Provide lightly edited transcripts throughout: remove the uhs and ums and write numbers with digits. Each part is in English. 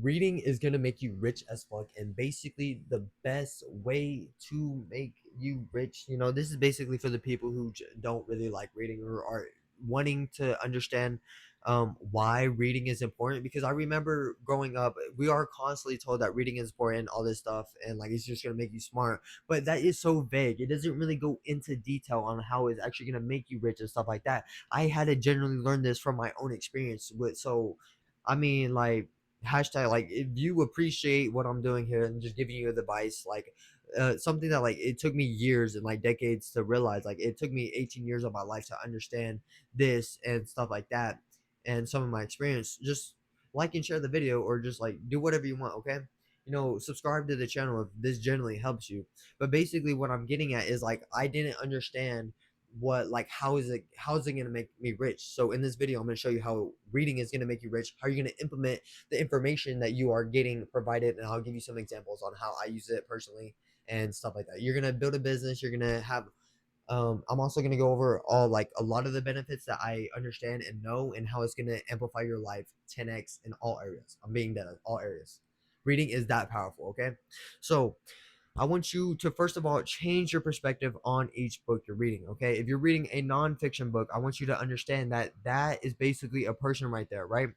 Reading is gonna make you rich as fuck, and basically the best way to make you rich, this is basically for the people who don't really like reading or are wanting to understand why reading is important. Because I remember growing up, we are constantly told that reading is important, all this stuff, and like it's just gonna make you smart. But that is so vague. It doesn't really go into detail on how it's actually gonna make you rich and stuff like that. I had to generally learn this from my own experience with so I mean, like, hashtag, like, if you appreciate what I'm doing here and just giving you advice, like, something that, like, it took me years and like decades to realize, like, it took me 18 years of my life to understand this and stuff like that, and some of my experience. Just like and share the video, or just like do whatever you want, okay? Subscribe to the channel if this generally helps you. But basically, what I'm getting at is, like, I didn't understand what, like, how is it going to make me rich. So in this video, I'm going to show you how reading is going to make you rich, how you're going to implement the information that you are getting provided, and I'll give you some examples on how I use it personally and stuff like that. You're going to build a business, you're going to have I'm also going to go over all, like, a lot of the benefits that I understand and know, and how it's going to amplify your life 10x in all areas. I'm being dead, all areas. Reading is that powerful, okay? So I want you to first of all change your perspective on each book you're reading. Okay, if you're reading a nonfiction book, I want you to understand that that is basically a person right there, right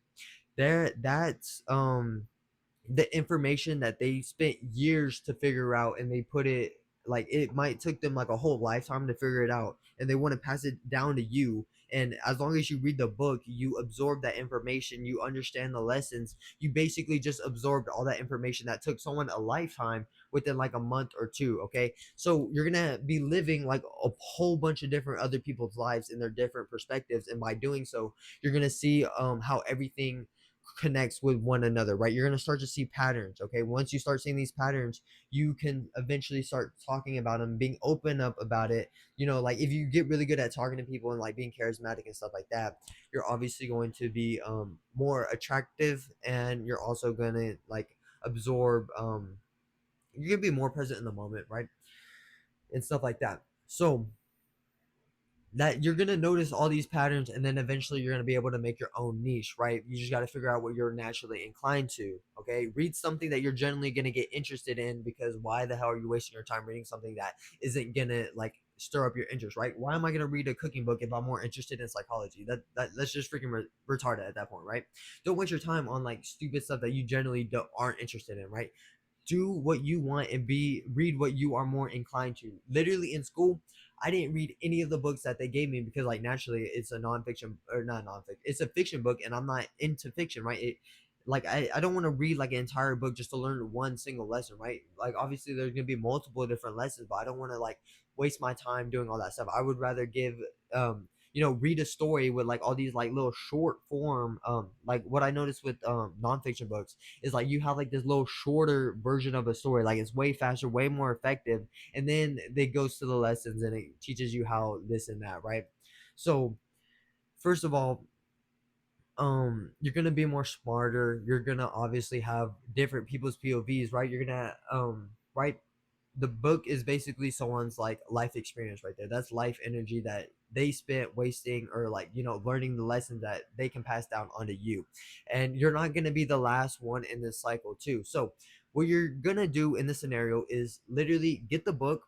there. That's the information that they spent years to figure out, and they put it, like, it might took them like a whole lifetime to figure it out, and they want to pass it down to you. And as long as you read the book, you absorb that information, you understand the lessons, you basically just absorbed all that information that took someone a lifetime within like a month or two. Okay, so you're gonna be living like a whole bunch of different other people's lives in their different perspectives, and by doing so, you're gonna see how everything connects with one another, right? You're going to start to see patterns. Okay, once you start seeing these patterns, you can eventually start talking about them, being open up about it. Like, if you get really good at talking to people and like being charismatic and stuff like that, you're obviously going to be more attractive, and you're also going to like absorb you're going to be more present in the moment, right? And stuff like that. So that you're gonna notice all these patterns, and then eventually you're gonna be able to make your own niche, right? You just got to figure out what you're naturally inclined to. Okay, read something that you're generally gonna get interested in, because why the hell are you wasting your time reading something that isn't gonna like stir up your interest, right? Why am I gonna read a cooking book if I'm more interested in psychology? That's just freaking retarded at that point, right? Don't waste your time on like stupid stuff that you generally aren't interested in, right? Do what you want and be read what you are more inclined to. Literally in school, I didn't read any of the books that they gave me, because like naturally it's a nonfiction, or not nonfiction, it's a fiction book, and I'm not into fiction, right? I don't want to read like an entire book just to learn one single lesson, right? Like, obviously there's gonna be multiple different lessons, but I don't want to like waste my time doing all that stuff. I would rather give read a story with like all these like little short form, like what I noticed with nonfiction books is like you have like this little shorter version of a story, like it's way faster, way more effective, and then it goes to the lessons and it teaches you how this and that, right? So first of all, you're gonna be more smarter, you're gonna obviously have different people's povs, right? You're gonna right, the book is basically someone's like life experience right there. That's life energy that they spent wasting, or like learning the lessons that they can pass down onto you. And you're not going to be the last one in this cycle too. So what you're going to do in this scenario is literally get the book,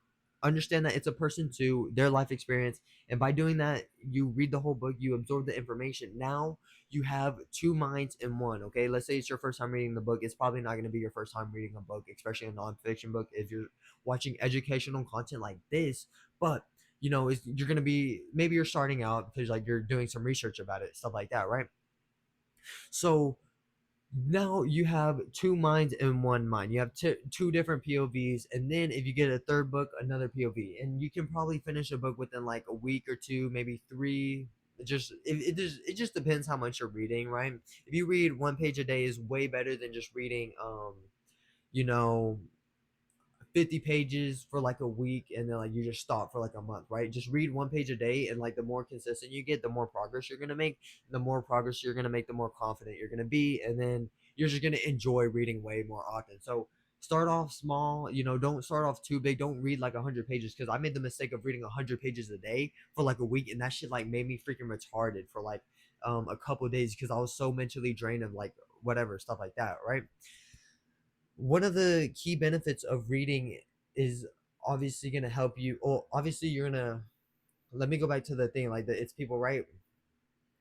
understand that it's a person too, their life experience, and by doing that, you read the whole book, you absorb the information. Now you have two minds in one. Okay, let's say it's your first time reading the book. It's probably not going to be your first time reading a book, especially a nonfiction book, if you're watching educational content like this. But you're gonna be, maybe you're starting out because like you're doing some research about it, stuff like that, right? So now you have two minds in one mind. You have two different povs, and then if you get a third book, another pov, and you can probably finish a book within like a week or two, maybe three. It just depends how much you're reading, right? If you read one page a day is way better than just reading you know 50 pages for like a week, and then like you just stop for like a month, right? Just read one page a day, and like the more consistent you get, the more progress you're gonna make. The more progress you're gonna make, the more confident you're gonna be, and then you're just gonna enjoy reading way more often. So start off small, don't start off too big. Don't read like 100 pages, because I made the mistake of reading 100 pages a day for like a week, and that shit like made me freaking retarded for like a couple of days, because I was so mentally drained of like whatever stuff like that, right? One of the key benefits of reading is obviously going to help you. Oh, obviously you're going to, let me go back to the thing, like the it's people, right?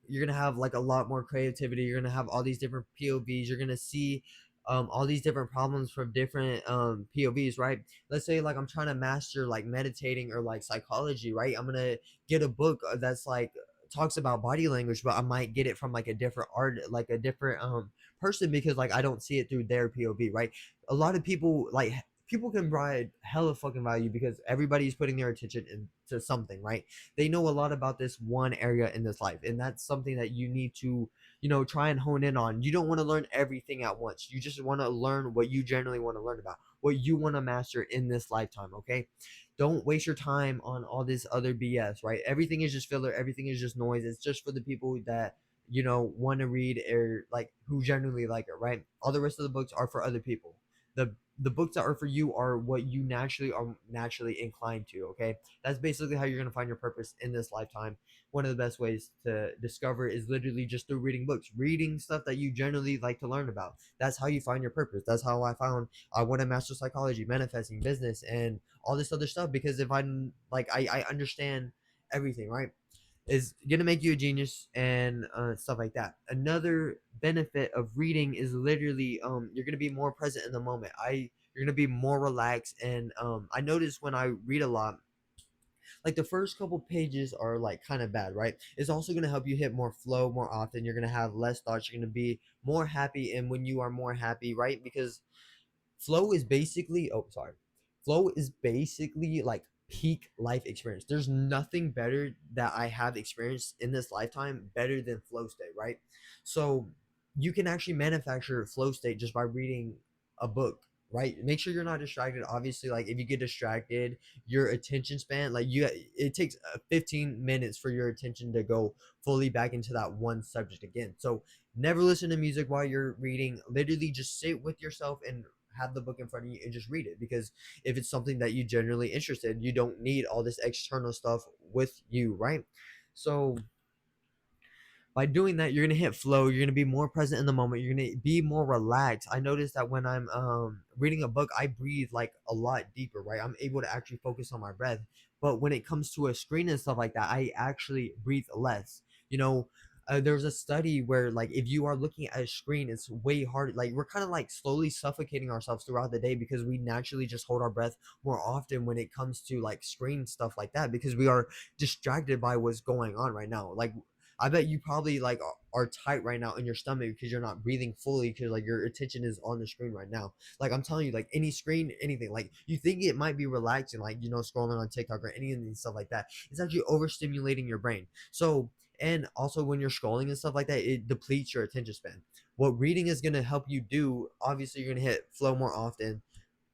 You're gonna have like a lot more creativity. You're gonna have all these different povs. You're gonna see all these different problems from different povs, right? Let's say like I'm trying to master like meditating or like psychology, right? I'm gonna get a book that's like talks about body language, but I might get it from like a different art, like a different person, because like I don't see it through their pov, right? A lot of people like, people can provide hella fucking value because everybody's putting their attention into something, right? They know a lot about this one area in this life, and that's something that you need to, try and hone in on. You don't want to learn everything at once. You just want to learn what you generally want to learn about, what you want to master in this lifetime. Okay, don't waste your time on all this other bs, right? Everything is just filler, everything is just noise. It's just for the people that want to read, or like who genuinely like it, right? All the rest of the books are for other people. The books that are for you are what you naturally are naturally inclined to. Okay, that's basically how you're going to find your purpose in this lifetime. One of the best ways to discover is literally just through reading books, reading stuff that you generally like to learn about. That's how you find your purpose. That's how I found I want to master psychology, manifesting, business, and all this other stuff. Because if I'm like, I understand everything, right? Is gonna make you a genius, and stuff like that. Another benefit of reading is literally you're gonna be more present in the moment. You're gonna be more relaxed, and I notice when I read a lot, like the first couple pages are like kind of bad, right? It's also going to help you hit more flow more often. You're going to have less thoughts. You're going to be more happy. And when you are more happy, right? Because flow is basically, oh, sorry. Flow is basically like peak life experience. There's nothing better that I have experienced in this lifetime better than flow state, right? So you can actually manufacture flow state just by reading a book, right? Make sure you're not distracted. Obviously, like if you get distracted, your attention span, like it takes 15 minutes for your attention to go fully back into that one subject again. So never listen to music while you're reading. Literally just sit with yourself and have the book in front of you and just read it. Because if it's something that you generally interested in, you don't need all this external stuff with you, right? So by doing that, you're gonna hit flow. You're gonna be more present in the moment. You're gonna be more relaxed. I noticed that when I'm reading a book, I breathe like a lot deeper, right? I'm able to actually focus on my breath. But when it comes to a screen and stuff like that, I actually breathe less. You know, there's a study where like if you are looking at a screen, it's way harder. Like we're kind of like slowly suffocating ourselves throughout the day because we naturally just hold our breath more often when it comes to like screen stuff like that, because we are distracted by what's going on right now. Like I bet you probably like are tight right now in your stomach because you're not breathing fully, because like your attention is on the screen right now. Like I'm telling you, like any screen, anything, like you think it might be relaxing, like scrolling on TikTok or any of these stuff like that. It's actually overstimulating your brain. So, and also when you're scrolling and stuff like that, it depletes your attention span. What reading is gonna help you do, obviously, you're gonna hit flow more often.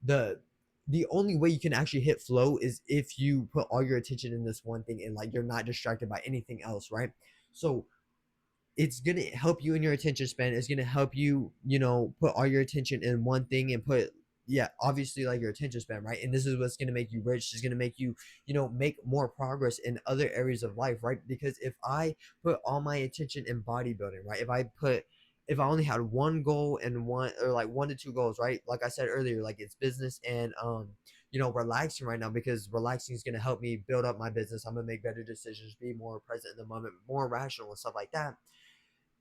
The the only way you can actually hit flow is if you put all your attention in this one thing and like you're not distracted by anything else, right? So it's gonna help you in your attention span. It's gonna help you, put all your attention in one thing and put, yeah, obviously like your attention span, right? And this is what's gonna make you rich. It's gonna make you, make more progress in other areas of life, right? Because if I put all my attention in bodybuilding, right? If I only had one goal and one, or like one to two goals, right? Like I said earlier, like it's business and relaxing right now, because relaxing is going to help me build up my business. I'm going to make better decisions, be more present in the moment, more rational and stuff like that.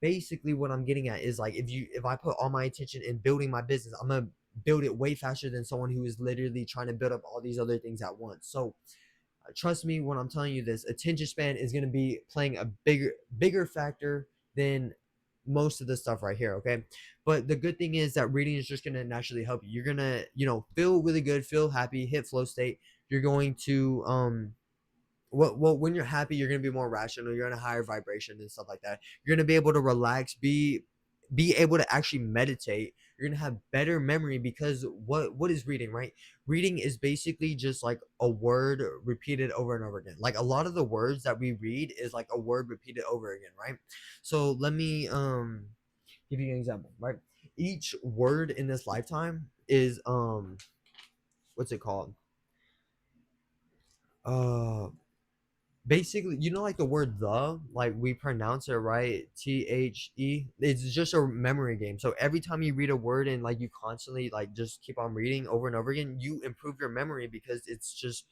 Basically what I'm getting at is like if I put all my attention in building my business, I'm going to build it way faster than someone who is literally trying to build up all these other things at once. So trust me when I'm telling you this, attention span is going to be playing a bigger factor than most of the stuff right here. Okay, but the good thing is that reading is just going to naturally help you. You're going to feel really good, feel happy, hit flow state. You're going to well, when you're happy, you're gonna be more rational. You're in a higher vibration and stuff like that. You're gonna be able to relax, be able to actually meditate. You're gonna have better memory, because what is reading, right? Reading is basically just like a word repeated over and over again. Like a lot of the words that we read is like a word repeated over again, right? So let me give you an example, right? Each word in this lifetime is what's it called? Uh Basically, you know, like the word the, like we pronounce it right, the. It's just a memory game. So every time you read a word and like you constantly like just keep on reading over and over again, you improve your memory because it's just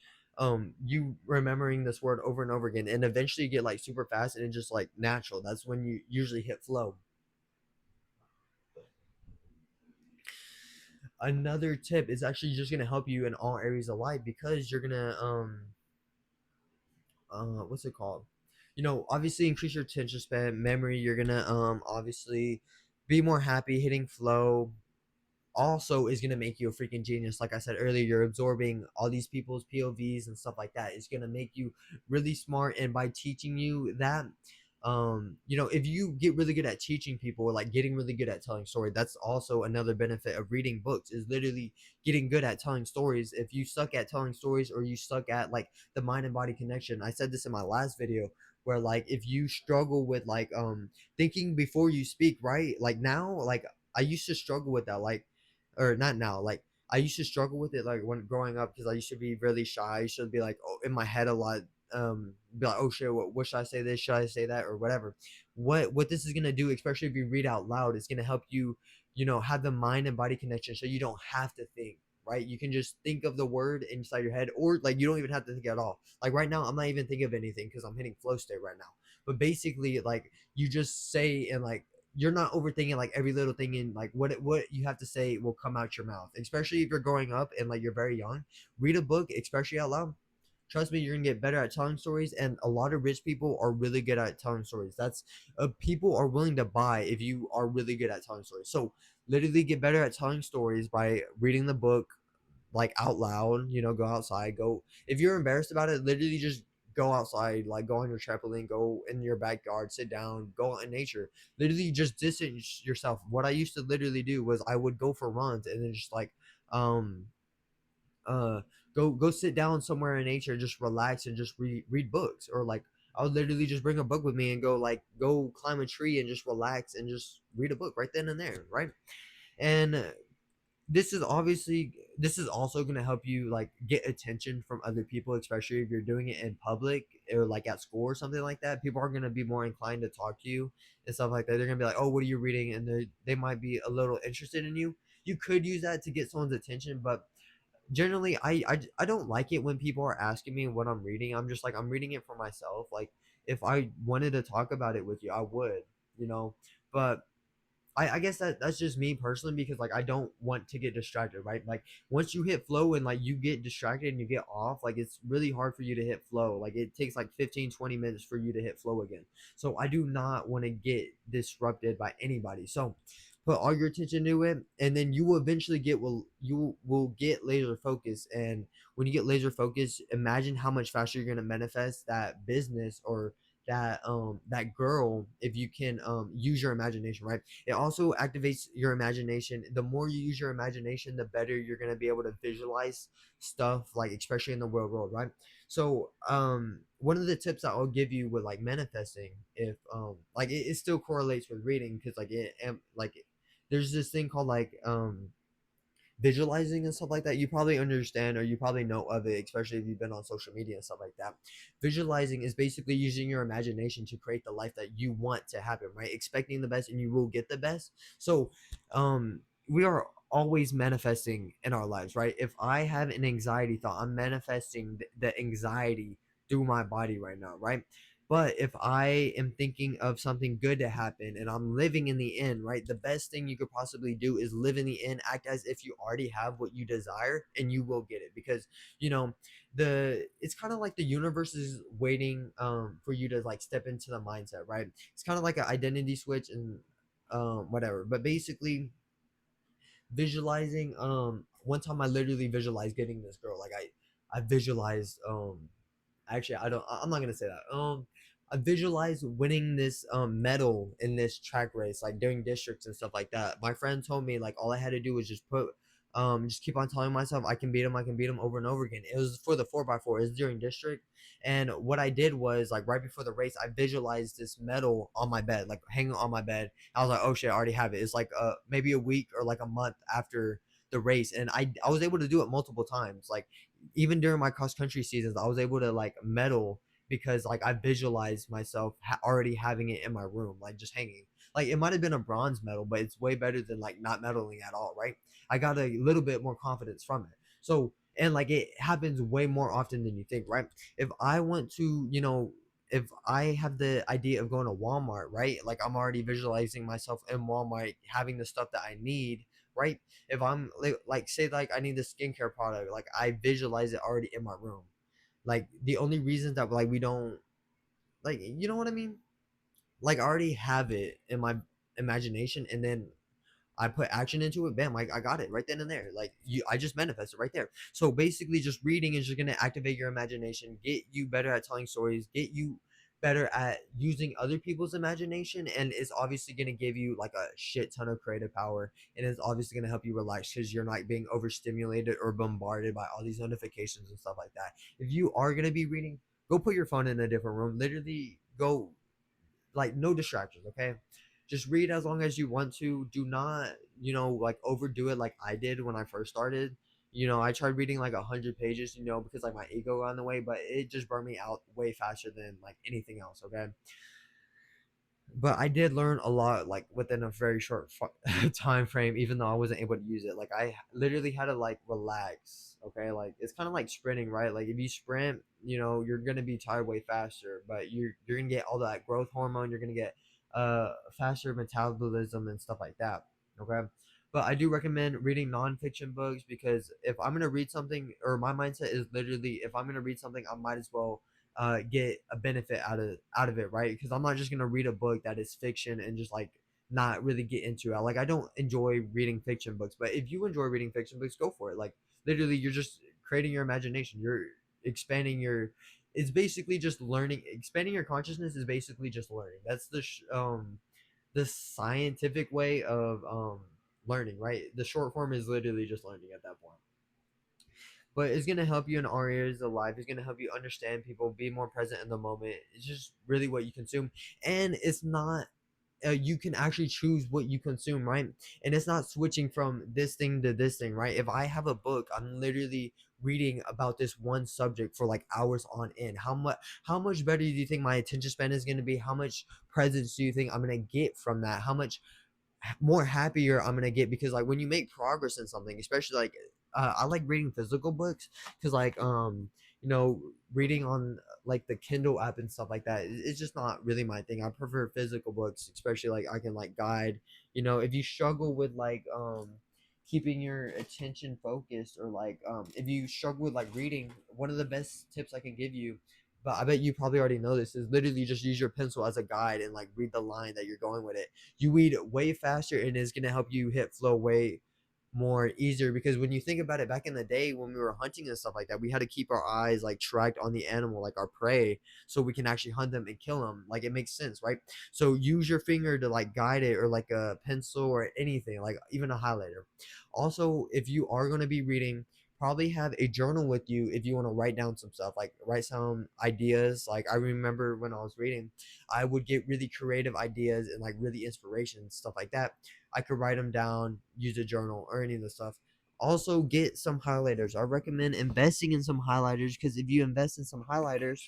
you remembering this word over and over again, and eventually you get like super fast and it's just like natural. That's when you usually hit flow. Another tip is actually just gonna help you in all areas of life because you're gonna what's it called, you know, obviously increase your attention span, memory. You're gonna obviously be more happy, hitting flow also is going to make you a freaking genius. Like I said earlier, you're absorbing all these people's povs and stuff like that. It's going to make you really smart, and by teaching you that, you know, if you get really good at teaching people, or like getting really good at telling story, that's also another benefit of reading books, is literally getting good at telling stories. If you suck at telling stories, or you suck at like the mind and body connection, I said this in my last video, where like if you struggle with like thinking before you speak, right? Like now, like I used to struggle with that, like, or not now, like I used to struggle with it like when growing up, because I used to be really shy. I used to be like, oh, in my head a lot, be like, oh shit, what should I say, this, should I say that, or whatever. What this is gonna do, especially if you read out loud, it's gonna help you, you know, have the mind and body connection, so you don't have to think, right? You can just think of the word inside your head, or like you don't even have to think at all. Like right now, I'm not even thinking of anything because I'm hitting flow state right now. But basically, like you just say, and like you're not overthinking like every little thing, in like what you have to say will come out your mouth, especially if you're growing up and like you're very young. Read a book, especially out loud. Trust me, you're gonna get better at telling stories, and a lot of rich people are really good at telling stories. That's people are willing to buy if you are really good at telling stories. So literally get better at telling stories by reading the book, like out loud. You know, go outside, go, if you're embarrassed about it, literally just go outside, like go on your trampoline, go in your backyard, sit down, go out in nature. Literally just distance yourself. What I used to literally do was I would go for runs and then just like um uh go sit down somewhere in nature, just relax and just read books, or like I would literally just bring a book with me and go, like, go climb a tree and just relax and just read a book right then and there, right? And this is also going to help you like get attention from other people, especially if you're doing it in public or like at school or something like that. People are going to be more inclined to talk to you and stuff like that. They're going to be like, oh, what are you reading? And they might be a little interested in you. You could use that to get someone's attention, but generally I don't like it when people are asking me what I'm reading. I'm just like, I'm reading it for myself. Like if I wanted to talk about it with you, I would, you know. But I guess that's just me personally, because like I don't want to get distracted, right? Like once you hit flow and like you get distracted and you get off, like it's really hard for you to hit flow. Like it takes like 15-20 minutes for you to hit flow again. So I do not want to get disrupted by anybody. So put all your attention to it, and then you will eventually get, will you will get laser focus. And when you get laser focus, imagine how much faster you're going to manifest that business, or that girl, if you can use your imagination, right? It also activates your imagination. The more you use your imagination, the better you're going to be able to visualize stuff, like especially in the real world, right? So one of the tips that I'll give you with like manifesting, if like it still correlates with reading, because like like there's this thing called like visualizing and stuff like that. You probably understand, or you probably know of it, especially if you've been on social media and stuff like that. Visualizing is basically using your imagination to create the life that you want to happen, right? Expecting the best and you will get the best. So we are always manifesting in our lives, right? If I have an anxiety thought, I'm manifesting the anxiety through my body right now, right? But if I am thinking of something good to happen and I'm living in the end, right? The best thing you could possibly do is live in the end, act as if you already have what you desire, and you will get it. Because, you know, it's kind of like the universe is waiting for you to like step into the mindset, right? It's kind of like an identity switch and whatever. But basically visualizing, one time I literally visualized getting this girl. Like I visualized actually I don't, I'm not gonna say that. I visualized winning this medal in this track race, like during districts and stuff like that. My friend told me like all I had to do was just keep on telling myself I can beat him over and over again. It was for the 4x4. It was during district. And what I did was, like, right before the race, I visualized this medal on my bed, like hanging on my bed. I was like, oh shit, I already have it. It's like maybe a week or like a month after the race, and I was able to do it multiple times. Like even during my cross country seasons, I was able to like medal because like I visualized myself already having it in my room, like just hanging. Like it might have been a bronze medal, but it's way better than like not medaling at all, right? I got a little bit more confidence from it. So, and like it happens way more often than you think, right? If I want to, if I have the idea of going to Walmart, right? Like I'm already visualizing myself in Walmart having the stuff that I need, right? If I'm like say like I need the skincare product, like I visualize it already in my room. Like the only reasons that like we don't, like, you know what I mean? Like I already have it in my imagination, and then I put action into it, bam, I got it right then and there. Like I just manifested right there. So basically, just reading is just gonna activate your imagination, get you better at telling stories, get you better at using other people's imagination, and it's obviously gonna give you like a shit ton of creative power, and it's obviously gonna help you relax because you're not being overstimulated or bombarded by all these notifications and stuff like that. If you are gonna be reading, go put your phone in a different room. Literally, go, like, no distractions, okay? Just read as long as you want to. Do not, like overdo it like I did when I first started. I tried reading like 100 pages, because like my ego got in the way, but it just burned me out way faster than like anything else, okay? But I did learn a lot like within a very short time frame, even though I wasn't able to use it. Like I literally had to like relax. Okay, like it's kind of like sprinting, right? Like if you sprint, you're gonna be tired way faster, but you're gonna get all that growth hormone. You're gonna get faster metabolism and stuff like that. Okay. But I do recommend reading nonfiction books because if I'm gonna read something, or my mindset is literally, if I'm gonna read something, I might as well get a benefit out of it, right? Because I'm not just gonna read a book that is fiction and just like not really get into it. Like I don't enjoy reading fiction books, but if you enjoy reading fiction books, go for it. Like literally, you're just creating your imagination. You're expanding your. It's basically just learning. Expanding your consciousness is basically just learning. That's the scientific way of learning, right? The short form is literally just learning at that point, but it's gonna help you in all areas of life. It's gonna help you understand people, be more present in the moment. It's just really what you consume, and it's not. You can actually choose what you consume, right? And it's not switching from this thing to this thing, right? If I have a book, I'm literally reading about this one subject for like hours on end. How much better do you think my attention span is going to be? How much presence do you think I'm going to get from that? How much more happier I'm gonna get? Because like when you make progress in something, especially like I like reading physical books because like you know reading on like the Kindle app and stuff like that, it's just not really my thing. I prefer physical books, especially like I can like guide. If you struggle with like keeping your attention focused, or like if you struggle with like reading, one of the best tips I can give you, but I bet you probably already know this, is literally just use your pencil as a guide and like read the line that you're going with it. You read way faster, and it's gonna help you hit flow way more easier, because when you think about it, back in the day when we were hunting and stuff like that, we had to keep our eyes like tracked on the animal, like our prey, so we can actually hunt them and kill them. Like it makes sense, right? So use your finger to like guide it, or like a pencil or anything, like even a highlighter. Also, if you are going to be reading, probably have a journal with you if you want to write down some stuff, like write some ideas. Like I remember when I was reading, I would get really creative ideas and like really inspiration, stuff like that. I could write them down, use a journal, or any of the stuff. Also, get some highlighters. I recommend investing in some highlighters, because if you invest in some highlighters,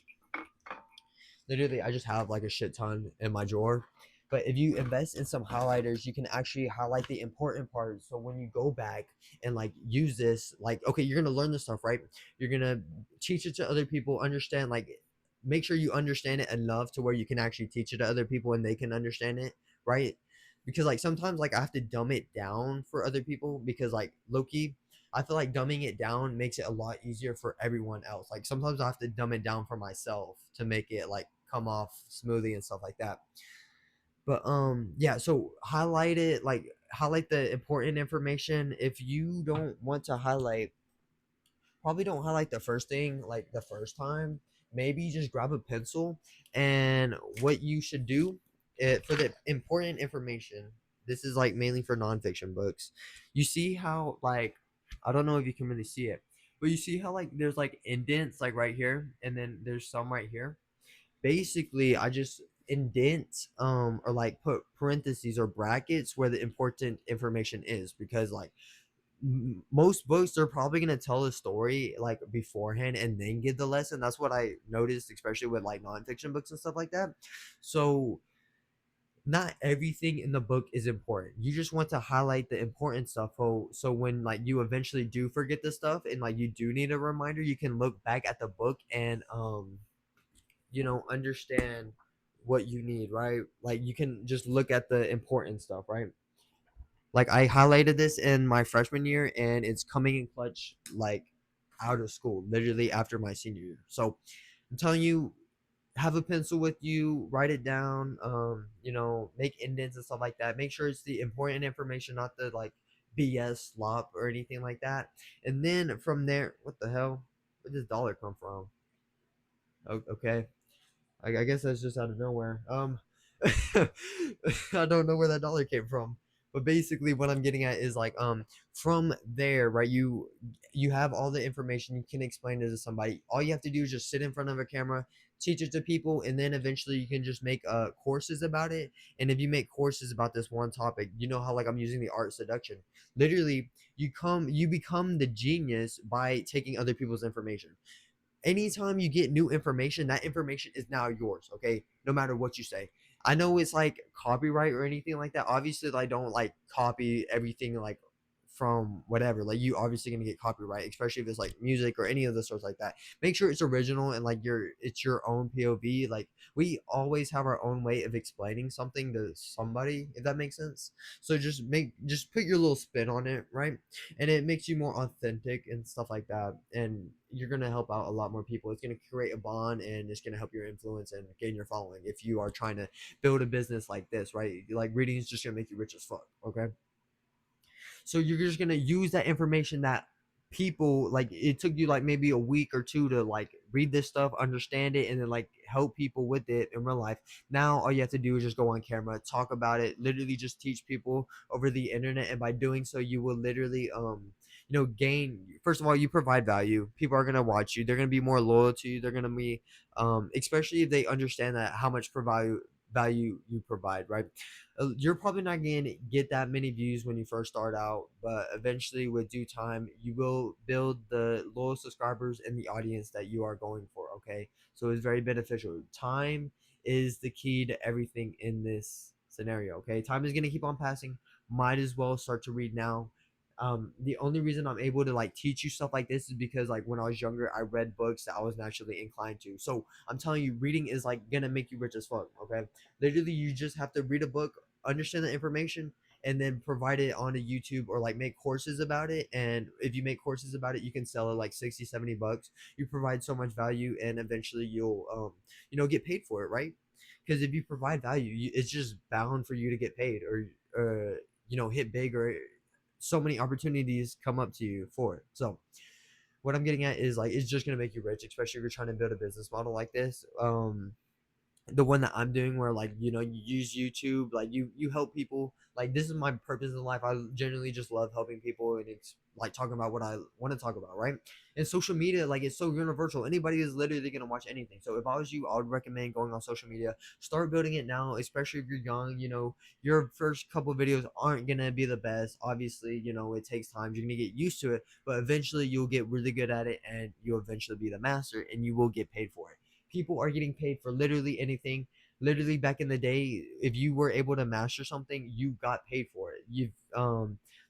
literally I just have like a shit ton in my drawer. But if you invest in some highlighters, you can actually highlight the important parts, so when you go back and like use this, like, okay, you're gonna learn this stuff, right? You're gonna teach it to other people, understand, like, make sure you understand it enough to where you can actually teach it to other people and they can understand it, right? Because like sometimes like I have to dumb it down for other people, because like Loki, I feel like dumbing it down makes it a lot easier for everyone else. Like sometimes I have to dumb it down for myself to make it like come off smoothly and stuff like that. But yeah, so highlight it, like highlight the important information. If you don't want to highlight, probably don't highlight the first thing like the first time. Maybe just grab a pencil, and what you should do, for the important information, this is like mainly for nonfiction books. You see how like, I don't know if you can really see it, but you see how like there's like indents like right here, and then there's some right here. Basically I just indent or like put parentheses or brackets where the important information is, because like most books they're probably gonna tell a story like beforehand and then give the lesson. That's what I noticed, especially with like nonfiction books and stuff like that. So not everything in the book is important. You just want to highlight the important stuff. So when like you eventually do forget the stuff and like you do need a reminder, you can look back at the book and understand what you need, right? Like you can just look at the important stuff, right? Like I highlighted this in my freshman year and it's coming in clutch like out of school, literally after my senior year. So I'm telling you, have a pencil with you, write it down, make indents and stuff like that. Make sure it's the important information, not the like BS slop or anything like that. And then from there, what the hell? Where does dollar come from? Okay. I guess that's just out of nowhere. I don't know where that dollar came from, but basically, what I'm getting at is like, from there, right? You have all the information. You can explain it to somebody. All you have to do is just sit in front of a camera, teach it to people, and then eventually you can just make courses about it. And if you make courses about this one topic, you know how like I'm using the art seduction. Literally, you become the genius by taking other people's information. Anytime you get new information, that information is now yours. Okay, no matter what you say. I know it's like copyright or anything like that. Obviously, I don't like copy everything like from whatever. Like you obviously gonna get copyright, especially if it's like music or any of the sorts like that. Make sure it's original and like it's your own POV. Like we always have our own way of explaining something to somebody, if that makes sense. So just put your little spin on it, right? And it makes you more authentic and stuff like that, and you're going to help out a lot more people. It's going to create a bond and it's going to help your influence and gain your following if you are trying to build a business like this, right? Like reading is just going to make you rich as fuck. Okay, so you're just gonna use that information that people like it took you like maybe a week or two to like read this stuff, understand it, and then like help people with it in real life. Now all you have to do is just go on camera, talk about it, literally just teach people over the internet, and by doing so you will literally gain. First of all, you provide value. People are gonna watch you, they're gonna be more loyal to you, they're gonna be especially if they understand that how much value you provide, right? You're probably not going to get that many views when you first start out, but eventually, with due time, you will build the loyal subscribers and the audience that you are going for. Okay, so it's very beneficial. Time is the key to everything in this scenario. Okay, time is going to keep on passing. Might as well start to read now. The only reason I'm able to like teach you stuff like this is because like when I was younger, I read books that I was naturally inclined to. So I'm telling you, reading is like gonna make you rich as fuck. Okay, literally, you just have to read a book, understand the information, and then provide it onto YouTube or like make courses about it. And if you make courses about it, you can sell it like 60, $70. You provide so much value and eventually you'll get paid for it, right? Because if you provide value, it's just bound for you to get paid or hit big, or so many opportunities come up to you for it. So what I'm getting at is like it's just gonna make you rich, especially if you're trying to build a business model like this. The one that I'm doing where like you use YouTube, like you help people. Like this is my purpose in life. I generally just love helping people, and it's like talking about what I want to talk about, right? And social media, like it's so universal. Anybody is literally gonna watch anything. So if I was you, I would recommend going on social media. Start building it now, especially if you're young. Your first couple of videos aren't gonna be the best. Obviously, it takes time. You're gonna get used to it, but eventually you'll get really good at it, and you'll eventually be the master, and you will get paid for it. People are getting paid for literally anything. Literally back in the day, if you were able to master something, you got paid for it. You've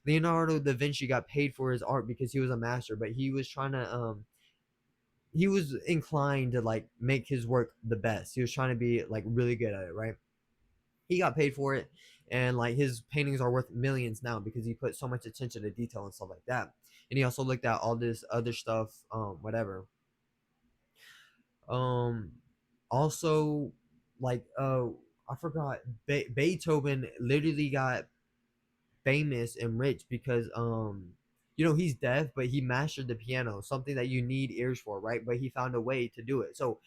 Leonardo da Vinci got paid for his art because he was a master, but he was inclined to like make his work the best. He was trying to be like really good at it, right? He got paid for it, and like his paintings are worth millions now because he put so much attention to detail and stuff like that. And he also looked at all this other stuff, whatever. Um, Also, like I forgot Beethoven literally got famous and rich because he's deaf, but he mastered the piano, something that you need ears for, right? But he found a way to do it. So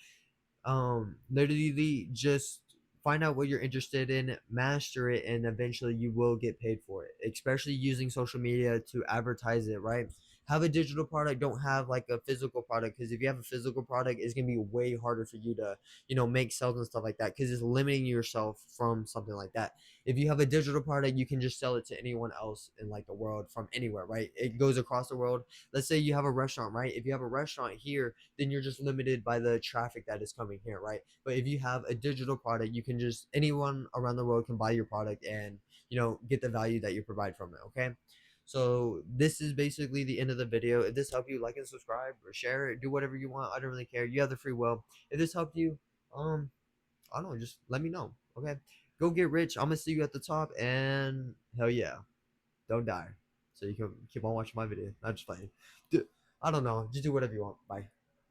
literally just find out what you're interested in, master it, and eventually you will get paid for it, especially using social media to advertise it, right? have a digital product, don't have like a physical product, because if you have a physical product, it's gonna be way harder for you to, make sales and stuff like that, because it's limiting yourself from something like that. If you have a digital product, you can just sell it to anyone else in like the world from anywhere, right? It goes across the world. Let's say you have a restaurant, right? If you have a restaurant here, then you're just limited by the traffic that is coming here, right? But if you have a digital product, you can just, anyone around the world can buy your product and, get the value that you provide from it. Okay. So this is basically the end of the video. If this helped you, like and subscribe or share it, do whatever you want. I don't really care. You have the free will. If this helped you, um, I don't know, just let me know. Okay. Go get rich. I'm gonna see you at the top, and hell yeah, don't die. So you can keep on watching my video. Not just playing. I don't know. Just do whatever you want. Bye.